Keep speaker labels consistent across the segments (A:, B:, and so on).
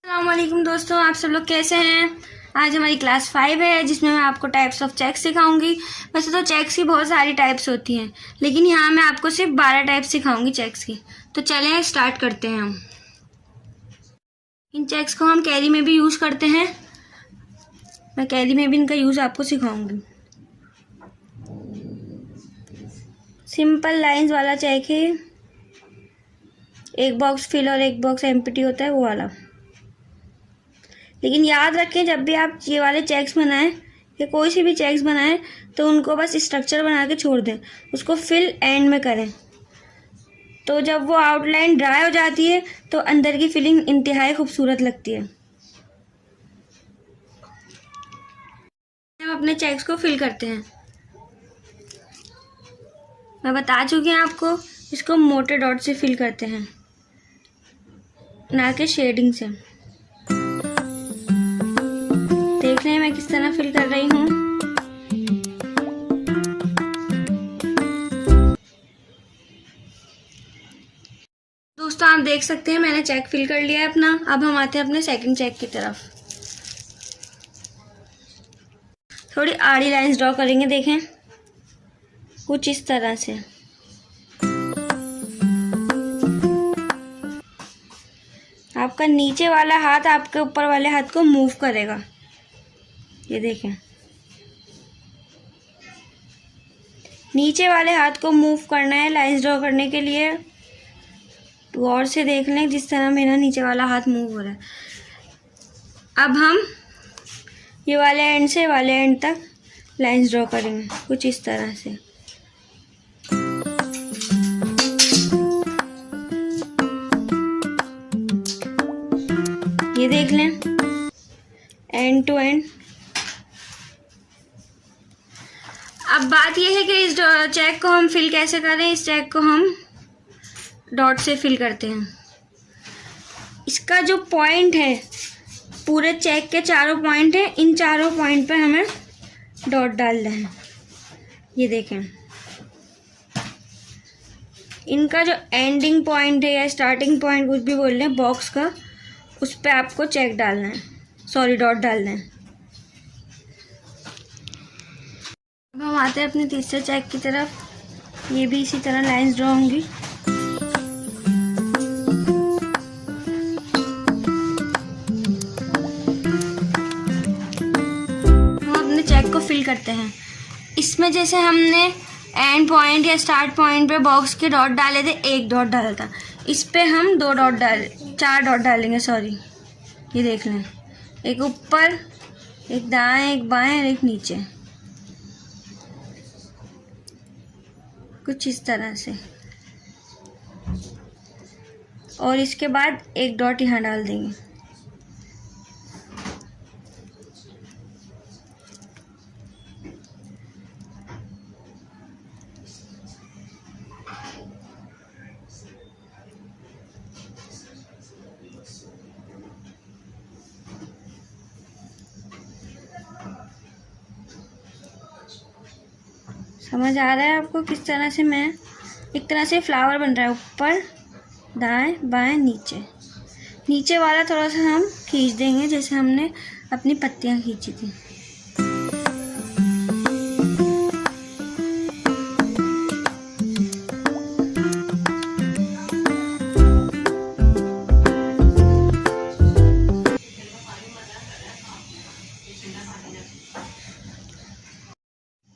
A: अस्सलामुअलैकुम दोस्तों, आप सब लोग कैसे हैं। आज हमारी क्लास 5 है जिसमें मैं आपको टाइप्स ऑफ चेक्स सिखाऊंगी। वैसे तो चेक्स की बहुत सारी टाइप्स होती हैं, लेकिन यहाँ मैं आपको सिर्फ 12 टाइप्स सिखाऊंगी चेक्स की। तो चलें स्टार्ट करते हैं। हम इन चेक्स को हम कैरी में भी यूज़ करते हैं। मैं कैरी में भी इनका यूज़ आपको सिखाऊंगी। सिंपल लाइंस वाला चेक है, एक बॉक्स फिल और एक बॉक्स एम्प्टी होता है वो वाला। लेकिन याद रखें, जब भी आप ये वाले चेक्स बनाएं या कोई सी भी चेक्स बनाएं तो उनको बस स्ट्रक्चर बना के छोड़ दें, उसको फिल एंड में करें। तो जब वो आउटलाइन ड्राई हो जाती है तो अंदर की फिलिंग इंतहाई खूबसूरत लगती है। हम अपने चेक्स को फिल करते हैं। मैं बता चुकी हूँ आपको, इसको मोटे डॉट से फिल करते हैं, ना कि शेडिंग से। देख रहे हैं मैं किस तरह फिल कर रही हूँ। दोस्तों आप देख सकते हैं मैंने चेक फिल कर लिया है अपना। अब हम आते हैं अपने सेकंड चेक की तरफ। थोड़ी आड़ी लाइंस ड्रॉ करेंगे, देखें कुछ इस तरह से। आपका नीचे वाला हाथ आपके ऊपर वाले हाथ को मूव करेगा, ये देखें। नीचे वाले हाथ को मूव करना है लाइंस ड्रॉ करने के लिए। गौर से देख लें जिस तरह मेरा नीचे वाला हाथ मूव हो रहा है। अब हम ये वाले एंड से वाले एंड तक लाइंस ड्रॉ करेंगे कुछ इस तरह से। ये देख लें एंड टू एंड। अब बात यह है कि इस चेक को हम फिल कैसे करें। इस चेक को हम डॉट से फिल करते हैं। इसका जो पॉइंट है, पूरे चेक के चारों पॉइंट हैं, इन चारों पॉइंट पे हमें डॉट डालना है। ये देखें, इनका जो एंडिंग पॉइंट है या स्टार्टिंग पॉइंट कुछ भी बोल लें बॉक्स का, उस पे आपको चेक डालना है, सॉरी डॉट डालना है। अब हम आते हैं अपने तीसरे चेक की तरफ। ये भी इसी तरह लाइंस ड्रॉ होंगी। हम अपने चेक को फिल करते हैं। इसमें जैसे हमने एंड पॉइंट या स्टार्ट पॉइंट पे बॉक्स के डॉट डाले थे, एक डॉट डाला था, इस पे हम चार डॉट डालेंगे, सॉरी। ये देख लें, एक ऊपर, एक दाएं, एक बाएं और एक नीचे, कुछ इस तरह से। और इसके बाद एक डॉट यहाँ डाल देंगे। समझ आ रहा है आपको किस तरह से मैं, एक तरह से फ्लावर बन रहा है, ऊपर दाएं बाएं नीचे। नीचे वाला थोड़ा सा हम खींच देंगे जैसे हमने अपनी पत्तियां खींची थी।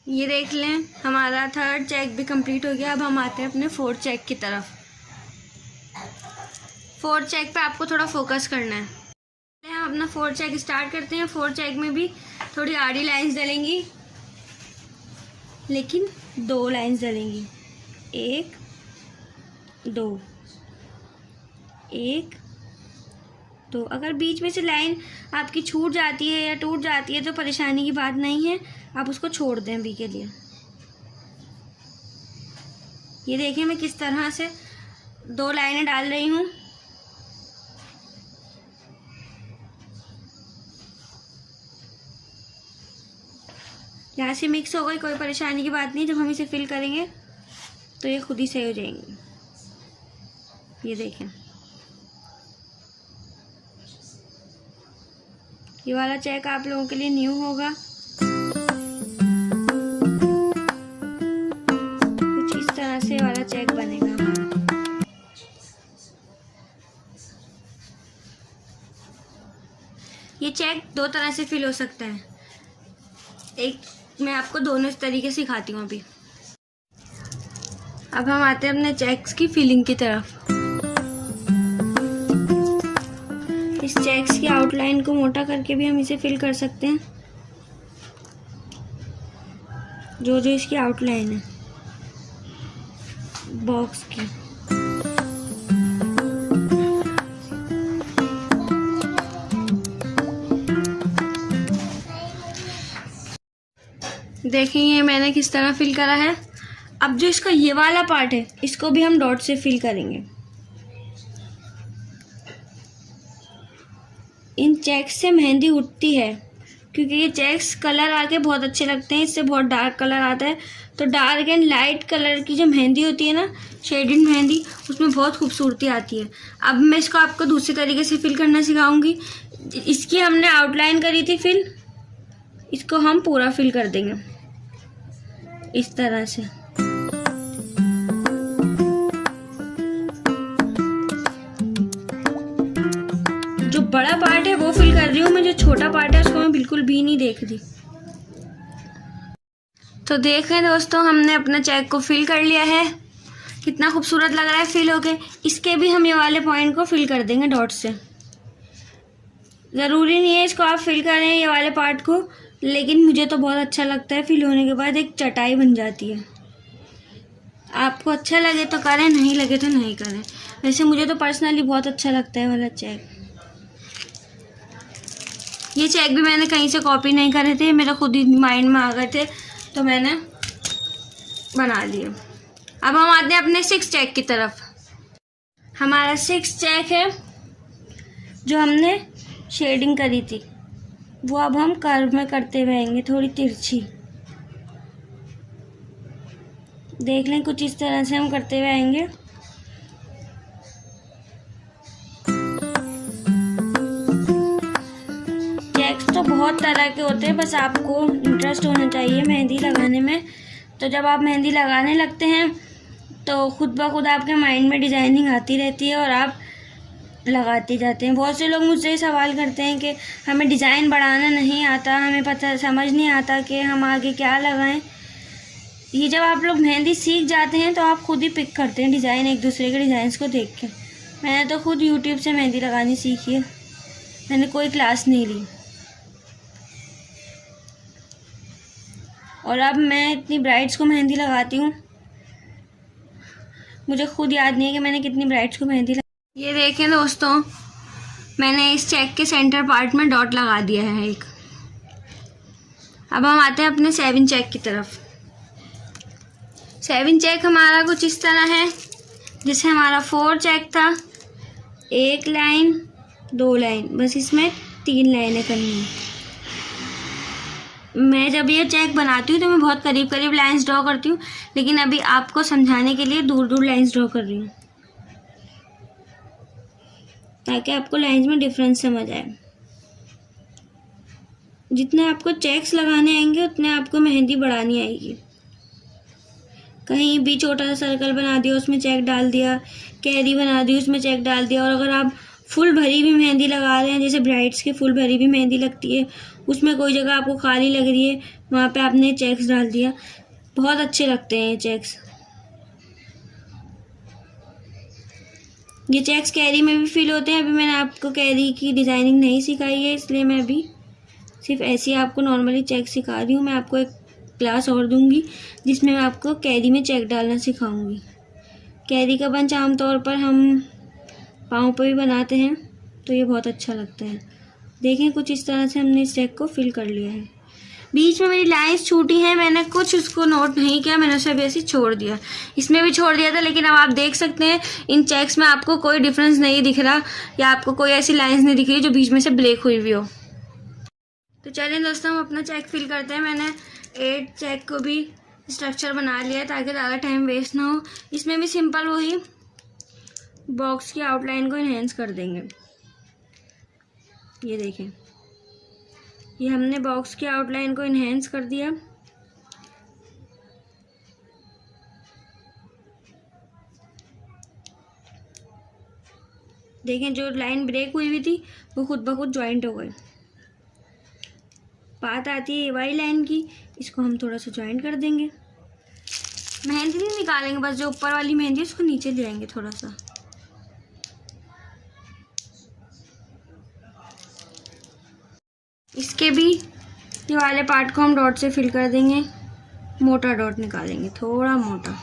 A: ये देख लें हमारा थर्ड चेक भी कंप्लीट हो गया। अब हम आते हैं अपने फोर्थ चेक की तरफ। फोर्थ चेक पे आपको थोड़ा फोकस करना है। हम अपना फोर्थ चेक स्टार्ट करते हैं। फोर्थ चेक में भी थोड़ी आड़ी लाइंस डलेंगी, लेकिन 2 लाइंस डलेंगी, 1 2, 1 2। अगर बीच में से लाइन आपकी छूट जाती है या टूट जाती है तो परेशानी की बात नहीं है, आप उसको छोड़ दें अभी के लिए। ये देखिए मैं किस तरह से 2 लाइनें डाल रही हूँ। यहाँ से मिक्स हो गई, कोई परेशानी की बात नहीं। जब हम इसे फिल करेंगे तो ये खुद ही सही हो जाएंगे। ये देखें, ये वाला चेक आप लोगों के लिए न्यू होगा। कुछ इस तरह से वाला चेक बनेगा हमारा। ये चेक दो तरह से फिल हो सकता है। एक मैं आपको दोनों इस तरीके से सिखाती हूँ अभी। अब हम आते हैं अपने चेक्स की फिलिंग की तरफ। इस चेक्स की आउटलाइन को मोटा करके भी हम इसे फिल कर सकते हैं, जो जो इसकी आउटलाइन है बॉक्स की। देखेंगे मैंने किस तरह फिल करा है। अब जो इसका ये वाला पार्ट है, इसको भी हम डॉट से फिल करेंगे। इन चेक्स से मेहंदी उठती है, क्योंकि ये चेक्स कलर आके बहुत अच्छे लगते हैं। इससे बहुत डार्क कलर आता है, तो डार्क एंड लाइट कलर की जो मेहंदी होती है ना, शेडेड मेहंदी, उसमें बहुत खूबसूरती आती है। अब मैं इसको आपको दूसरे तरीके से फिल करना सिखाऊंगी। इसकी हमने आउटलाइन करी थी फिल, इसको हम पूरा फिल कर देंगे इस तरह से। जो बड़ा पार्ट है वो फिल कर रही हूँ मैं, जो छोटा पार्ट है उसको मैं बिल्कुल भी नहीं देख रही। तो देखें दोस्तों, हमने अपना चेक को फिल कर लिया है। कितना खूबसूरत लग रहा है फिल होके। इसके भी हम ये वाले पॉइंट को फिल कर देंगे डॉट से। ज़रूरी नहीं है इसको आप फिल करें ये वाले पार्ट को, लेकिन मुझे तो बहुत अच्छा लगता है। फिल होने के बाद एक चटाई बन जाती है। आपको अच्छा लगे तो करें, नहीं लगे तो नहीं करें। वैसे मुझे तो पर्सनली बहुत अच्छा लगता है वाला चेक। ये चेक भी मैंने कहीं से कॉपी नहीं करे थे, मेरा खुद ही माइंड में आ गए थे, तो मैंने बना लिए। अब हम आते हैं अपने 6 चेक की तरफ। हमारा 6 चेक है जो हमने शेडिंग करी थी, वो अब हम कर्व में करते हुए आएंगे, थोड़ी तिरछी। देख लें, कुछ इस तरह से हम करते हुए आएंगे। चेक्स तो बहुत तरह के होते हैं, बस आपको इंटरेस्ट होना चाहिए मेहंदी लगाने में। तो जब आप मेहंदी लगाने लगते हैं तो खुद ब खुद आपके माइंड में डिज़ाइनिंग आती रहती है और आप लगाते जाते हैं। बहुत से लोग मुझसे ही सवाल करते हैं कि हमें डिज़ाइन बढ़ाना नहीं आता, हमें पता समझ नहीं आता कि हम आगे क्या लगाएं। ये जब आप लोग मेहंदी सीख जाते हैं तो आप खुद ही पिक करते हैं डिज़ाइन, एक दूसरे के डिज़ाइंस को देख के। मैंने तो खुद यूट्यूब से मेहंदी लगानी सीखी है, मैंने कोई क्लास नहीं ली। और अब मैं इतनी ब्राइड्स को मेहंदी लगाती हूँ, मुझे खुद याद नहीं है कि मैंने कितनी ब्राइड्स को मेहंदी ये देखें दोस्तों, मैंने इस चेक के सेंटर पार्ट में डॉट लगा दिया है एक। अब हम आते हैं अपने 7 चेक की तरफ। 7 चेक हमारा कुछ इस तरह है, जैसे हमारा 4 चेक था, 1 लाइन 2 लाइन, बस इसमें 3 लाइनें करनी है। मैं जब ये चेक बनाती हूँ तो मैं बहुत करीब करीब लाइंस ड्रॉ करती हूँ, लेकिन अभी आपको समझाने के लिए दूर दूर लाइंस ड्रॉ कर रही हूँ, ताकि आपको लाइंस में डिफरेंस समझ आए। जितने आपको चेक्स लगाने आएंगे उतने आपको मेहंदी बढ़ानी आएगी। कहीं भी छोटा सा सर्कल बना दिया, उसमें चेक डाल दिया, कैरी बना दी, उसमें चेक डाल दिया। और अगर आप फुल भरी भी मेहंदी लगा रहे हैं, जैसे ब्राइड्स की फुल भरी भी मेहंदी लगती है, उसमें कोई जगह आपको खाली लग रही है, वहाँ पे आपने चेक्स डाल दिया, बहुत अच्छे लगते हैं ये चेक्स। ये चेक्स कैरी में भी फिल होते हैं। अभी मैंने आपको कैरी की डिज़ाइनिंग नहीं सिखाई है, इसलिए मैं अभी सिर्फ ऐसे ही आपको नॉर्मली चेक सिखा रही हूँ। मैं आपको एक क्लास और दूंगी जिसमें मैं आपको कैरी में चेक डालना सिखाऊंगी। कैरी का बंच आमतौर पर हम पाँव पर भी बनाते हैं, तो ये बहुत अच्छा लगता है। देखें, कुछ इस तरह से हमने इस चेक को फिल कर लिया है। बीच में मेरी लाइंस छूटी हैं, मैंने कुछ उसको नोट नहीं किया, मैंने उसे भी ऐसे छोड़ दिया। इसमें भी छोड़ दिया था, लेकिन अब आप देख सकते हैं इन चेक्स में आपको कोई डिफरेंस नहीं दिख रहा, या आपको कोई ऐसी लाइंस नहीं दिख रही जो बीच में से ब्रेक हुई हुई हो। तो चलिए दोस्तों, हम अपना चेक फिल करते हैं। मैंने 8 चेक को भी स्ट्रक्चर बना लिया है ताकि ज़्यादा टाइम वेस्ट ना हो। इसमें भी सिंपल वही बॉक्स की आउटलाइन को इन्हेंस कर देंगे। ये देखें, ये हमने बॉक्स की आउटलाइन को इन्हेंस कर दिया। देखें जो लाइन ब्रेक हुई हुई थी वो खुद ब खुद ज्वाइंट हो गई। बात आती है ये वाली लाइन की, इसको हम थोड़ा सा ज्वाइंट कर देंगे। मेहंदी नहीं निकालेंगे, बस जो ऊपर वाली मेहंदी है उसको नीचे ले आएंगे थोड़ा सा। इसके भी ये वाले पार्ट को हम डॉट से फिल कर देंगे। मोटा डॉट निकालेंगे, थोड़ा मोटा।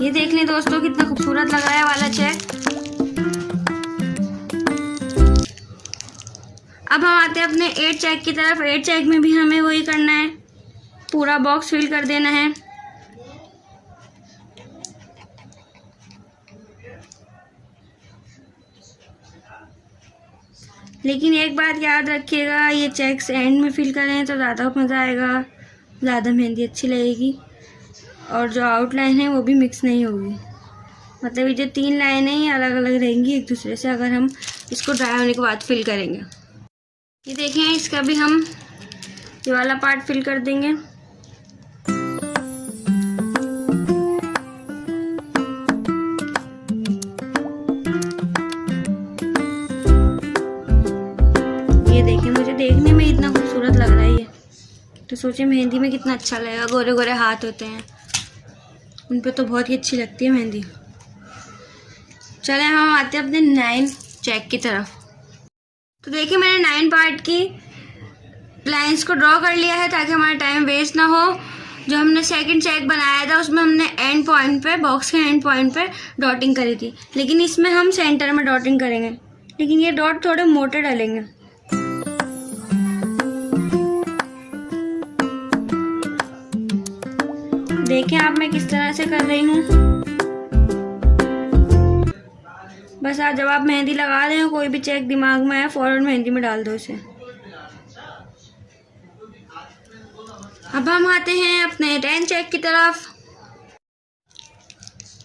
A: ये देख लें दोस्तों कितना खूबसूरत लग रहा है वाला चेक। अब हम आते हैं अपने 8 चेक की तरफ। 8 चेक में भी हमें वही करना है, पूरा बॉक्स फिल कर देना है। लेकिन एक बात याद रखिएगा, ये चेक्स एंड में फिल करें तो ज़्यादा मज़ा आएगा, ज़्यादा मेहंदी अच्छी लगेगी और जो आउटलाइन है वो भी मिक्स नहीं होगी। मतलब ये जो 3 लाइनें ही अलग अलग रहेंगी एक दूसरे से अगर हम इसको ड्राई होने के बाद फिल करेंगे। ये देखें, इसका भी हम ये वाला पार्ट फिल कर देंगे। ये देखें, मुझे देखने में इतना खूबसूरत लग रहा है ये, तो सोचे मेहंदी में कितना अच्छा लगेगा। गोरे गोरे हाथ होते हैं, उन पे तो बहुत ही अच्छी लगती है मेहंदी। चले हम आते हैं अपने 9 चेक की तरफ। तो देखिए मैंने 9 पार्ट की लाइंस को ड्रॉ कर लिया है ताकि हमारा टाइम वेस्ट ना हो। जो हमने सेकंड चेक बनाया था उसमें हमने एंड पॉइंट पे, बॉक्स के एंड पॉइंट पे डॉटिंग करी थी, लेकिन इसमें हम सेंटर में डॉटिंग करेंगे, लेकिन ये डॉट थोड़े मोटे डालेंगे। देखें आप मैं किस तरह से कर रही हूँ। बस आज जब आप मेहंदी लगा रहे हो, कोई भी चेक दिमाग में आए फौरन मेहंदी में डाल दो इसे। अब हम आते हैं अपने 10 चेक की तरफ।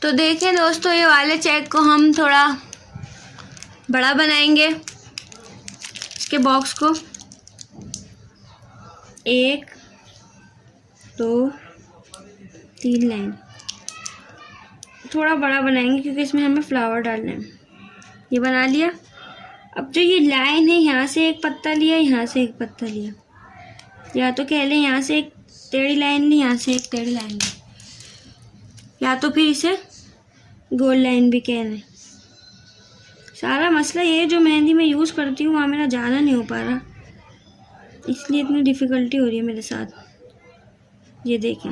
A: तो देखें दोस्तों, ये वाले चेक को हम थोड़ा बड़ा बनाएंगे। इसके बॉक्स को 1 2 3 लाइन थोड़ा बड़ा बनाएंगे क्योंकि इसमें हमें फ्लावर डालना है। ये बना लिया। अब जो ये लाइन है, यहाँ से एक पत्ता लिया, यहाँ से एक पत्ता लिया, या तो कह लें यहाँ से एक टेढ़ी लाइन ली, यहाँ से एक टेढ़ी लाइन ली, या तो फिर इसे गोल लाइन भी कह लें। सारा मसला ये जो मेहंदी में यूज़ करती हूँ वहाँ मेरा जाना नहीं हो पा रहा, इसलिए इतनी डिफ़िकल्टी हो रही है मेरे साथ। ये देखें,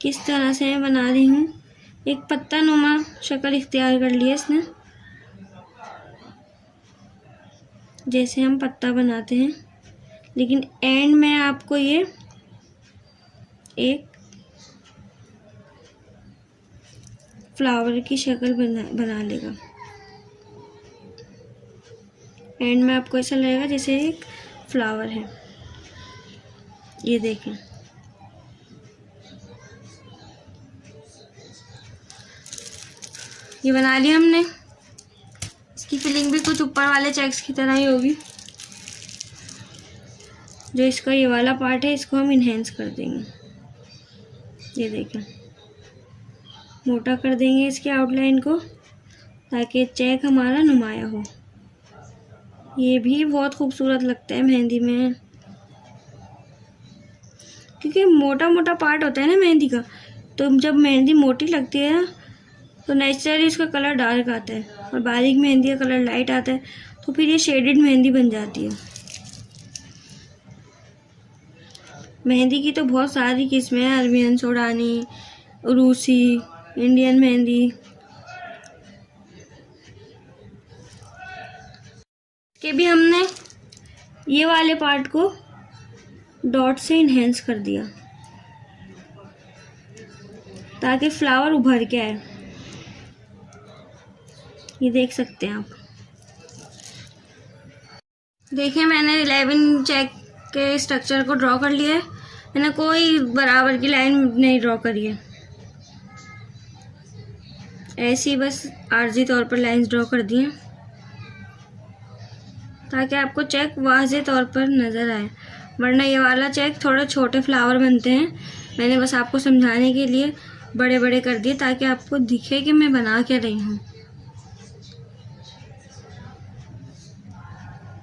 A: किस तरह से मैं बना रही हूँ। एक पत्ता नुमा शक्ल इख्तियार कर लिया इसने, जैसे हम पत्ता बनाते हैं, लेकिन एंड में आपको ये एक फ्लावर की शक्ल बना लेगा। एंड में आपको ऐसा लगेगा जैसे एक फ्लावर है। ये देखें, ये बना लिया हमने। इसकी फिलिंग भी कुछ ऊपर वाले चेक्स की तरह ही होगी। जो इसका ये वाला पार्ट है इसको हम इन्हेंस कर देंगे। ये देखें, मोटा कर देंगे इसके आउटलाइन को ताकि चेक हमारा नुमाया हो। ये भी बहुत खूबसूरत लगता है मेहंदी में, क्योंकि मोटा मोटा पार्ट होता है ना मेहंदी का, तो जब मेहंदी मोटी लगती है ना तो नेचुरली इसका कलर डार्क आता है और बारीक मेहंदी का कलर लाइट आता है, तो फिर ये शेडेड मेहंदी बन जाती है। मेहंदी की तो बहुत सारी किस्में हैं, अरबियन, सोडानी, रूसी, इंडियन मेहंदी। के भी हमने ये वाले पार्ट को डॉट से इन्हेंस कर दिया ताकि फ्लावर उभर के आए। ये देख सकते हैं आप। देखिए मैंने 11 चेक के स्ट्रक्चर को ड्रॉ कर लिया है। मैंने कोई बराबर की लाइन नहीं ड्रॉ करी है, ऐसे ही बस आर्जी तौर पर लाइंस ड्रॉ कर दिए ताकि आपको चेक वाज़े तौर पर नज़र आए, वरना ये वाला चेक थोड़ा छोटे फ्लावर बनते हैं। मैंने बस आपको समझाने के लिए बड़े बड़े कर दिए ताकि आपको दिखे कि मैं बना क्या रही हूँ।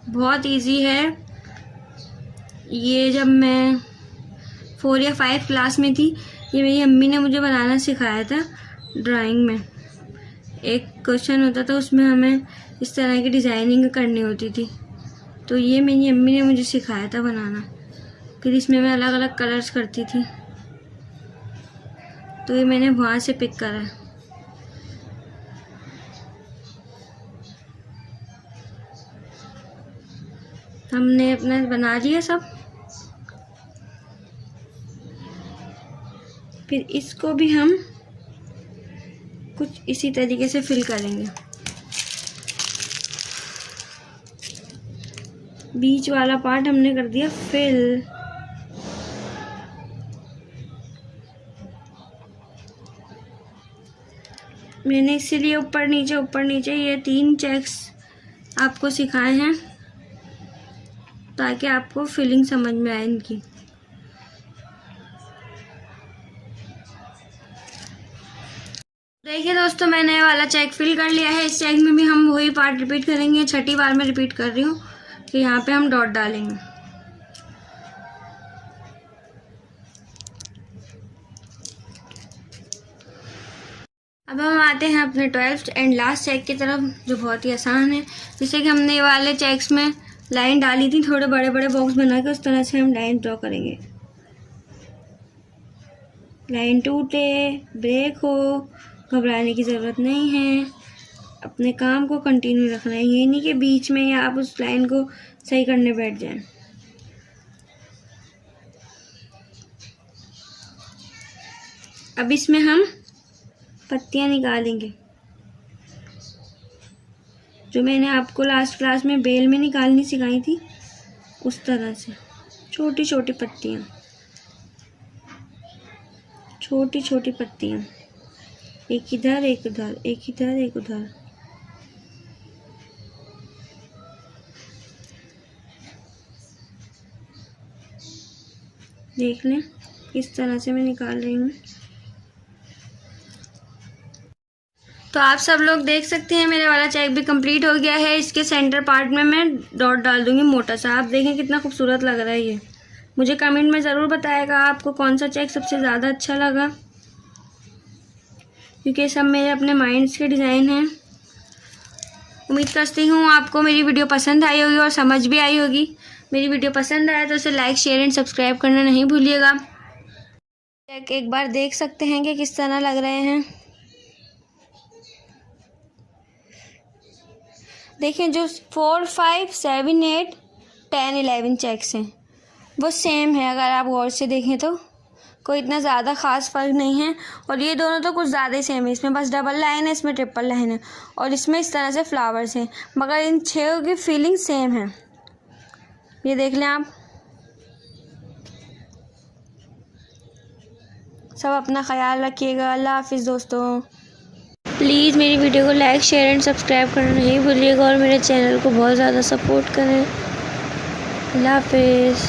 A: बहुत इजी है ये। जब मैं 4 या 5 क्लास में थी, ये मेरी अम्मी ने मुझे बनाना सिखाया था। ड्राइंग में एक क्वेश्चन होता था, उसमें हमें इस तरह की डिज़ाइनिंग करनी होती थी, तो ये मेरी अम्मी ने मुझे सिखाया था बनाना। फिर इसमें मैं अलग अलग कलर्स करती थी, तो ये मैंने वहाँ से पिक करा। हमने अपना बना लिया सब। फिर इसको भी हम कुछ इसी तरीके से फिल करेंगे। बीच वाला पार्ट हमने कर दिया फिल। मैंने इसीलिए ऊपर नीचे ये 3 चेक्स आपको सिखाए हैं ताकि आपको फिलिंग समझ में आए इनकी। देखिए दोस्तों, मैंने ये वाला चेक फिल कर लिया है। इस चेक में भी हम वही पार्ट रिपीट करेंगे। 6ठी बार में रिपीट कर रही हूँ कि यहाँ पे हम डॉट डालेंगे। अब हम आते हैं अपने 12th एंड लास्ट चेक की तरफ, जो बहुत ही आसान है। जैसे कि हमने ये वाले चेक्स में लाइन डाली थी, थोड़े बड़े बड़े बॉक्स बना के उस तरह से हम लाइन ड्रॉ करेंगे। लाइन टूटे, ब्रेक हो, घबराने की ज़रूरत नहीं है। अपने काम को कंटिन्यू रखना है, ये नहीं कि बीच में या आप उस लाइन को सही करने बैठ जाएं। अब इसमें हम पत्तियां निकालेंगे, जो मैंने आपको लास्ट क्लास में बेल में निकालनी सिखाई थी, उस तरह से छोटी छोटी पत्तियां, छोटी छोटी पत्तियां, एक इधर एक उधर, एक इधर एक उधर। देख लें इस तरह से मैं निकाल रही हूँ। तो आप सब लोग देख सकते हैं मेरे वाला चेक भी कंप्लीट हो गया है। इसके सेंटर पार्ट में मैं डॉट डाल दूंगी मोटा सा। आप देखें कितना खूबसूरत लग रहा है ये। मुझे कमेंट में ज़रूर बताएगा आपको कौन सा चेक सबसे ज़्यादा अच्छा लगा, क्योंकि सब मेरे अपने माइंड्स के डिज़ाइन हैं। उम्मीद करती हूँ आपको मेरी वीडियो पसंद आई होगी और समझ भी आई होगी। मेरी वीडियो पसंद आए तो उसे लाइक, शेयर एंड सब्सक्राइब करना नहीं भूलिएगा। चेक एक बार देख सकते हैं कि किस तरह लग रहे हैं। देखें, जो 4, 5, 7, 8, 10, 11 चेक्स हैं वो सेम है। अगर आप गौर से देखें तो कोई इतना ज़्यादा ख़ास फ़र्क नहीं है। और ये दोनों तो कुछ ज़्यादा ही सेम है। इसमें बस डबल लाइन है, इसमें ट्रिपल लाइन है, और इसमें इस तरह से फ्लावर्स हैं, मगर इन 6 की फीलिंग सेम है। ये देख लें आप। सब अपना ख्याल रखिएगा। अल्लाह हाफिज़ दोस्तों। प्लीज़ मेरी वीडियो को लाइक, शेयर एंड सब्सक्राइब करना नहीं भूलिएगा और मेरे चैनल को बहुत ज़्यादा सपोर्ट करें। अल्लाह हाफिज़।